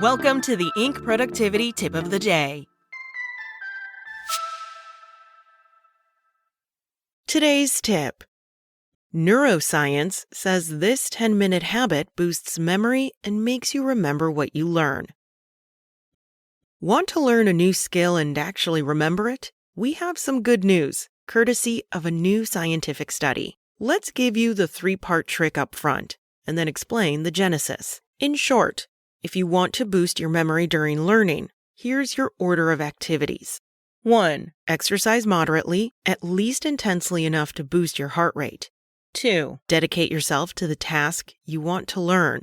Welcome to the Inc. Productivity Tip of the Day. Today's tip. Neuroscience says this 10-minute habit boosts memory and makes you remember what you learn. Want to learn a new skill and actually remember it? We have some good news, courtesy of a new scientific study. Let's give you the 3-part trick up front, and then explain the genesis. In short, if you want to boost your memory during learning, here's your order of activities. 1. Exercise moderately, at least intensely enough to boost your heart rate. 2. Dedicate yourself to the task you want to learn.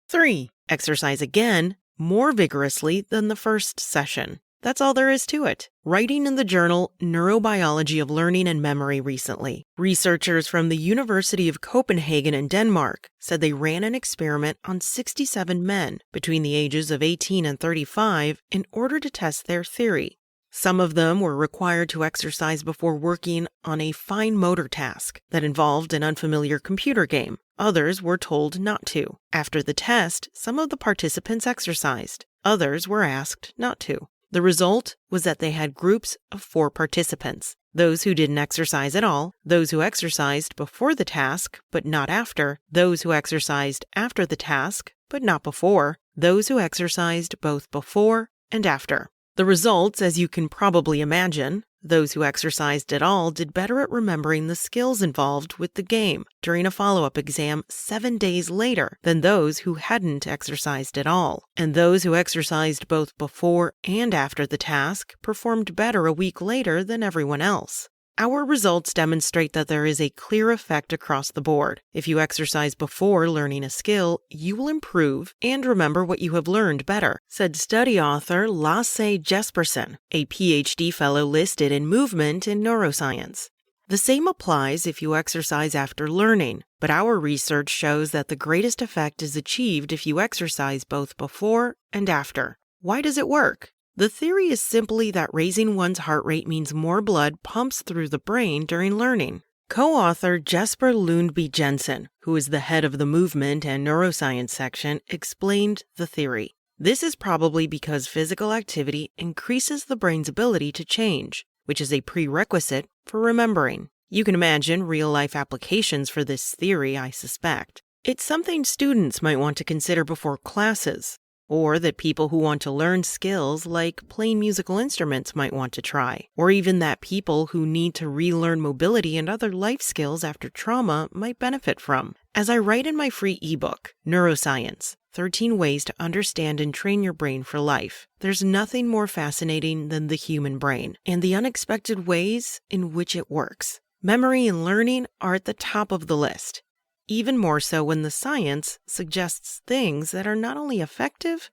3. Exercise again, more vigorously than the first session. That's all there is to it. Writing in the journal Neurobiology of Learning and Memory recently, researchers from the University of Copenhagen in Denmark said they ran an experiment on 67 men between the ages of 18 and 35 in order to test their theory. Some of them were required to exercise before working on a fine motor task that involved an unfamiliar computer game. Others were told not to. After the test, some of the participants exercised. Others were asked not to. The result was that they had groups of 4 participants: those who didn't exercise at all, those who exercised before the task but not after, those who exercised after the task but not before, those who exercised both before and after. The results, as you can probably imagine, those who exercised at all did better at remembering the skills involved with the game during a follow-up exam 7 days later than those who hadn't exercised at all. And those who exercised both before and after the task performed better a week later than everyone else. Our results demonstrate that there is a clear effect across the board. If you exercise before learning a skill, you will improve and remember what you have learned better, said study author Lasse Jespersen, a PhD fellow listed in Movement in Neuroscience. The same applies if you exercise after learning, but our research shows that the greatest effect is achieved if you exercise both before and after. Why does it work? The theory is simply that raising one's heart rate means more blood pumps through the brain during learning. Co-author Jesper Lundby Jensen, who is the head of the Movement and Neuroscience section, explained the theory. This is probably because physical activity increases the brain's ability to change, which is a prerequisite for remembering. You can imagine real-life applications for this theory, I suspect. It's something students might want to consider before classes, or that people who want to learn skills like playing musical instruments might want to try, or even that people who need to relearn mobility and other life skills after trauma might benefit from. As I write in my free ebook, Neuroscience: 13 Ways to Understand and Train Your Brain for Life, there's nothing more fascinating than the human brain and the unexpected ways in which it works. Memory and learning are at the top of the list. Even more so when the science suggests things that are not only effective,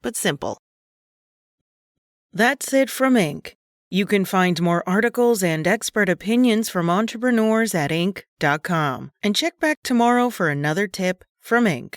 but simple. That's it from Inc. You can find more articles and expert opinions from entrepreneurs at Inc.com. And check back tomorrow for another tip from Inc.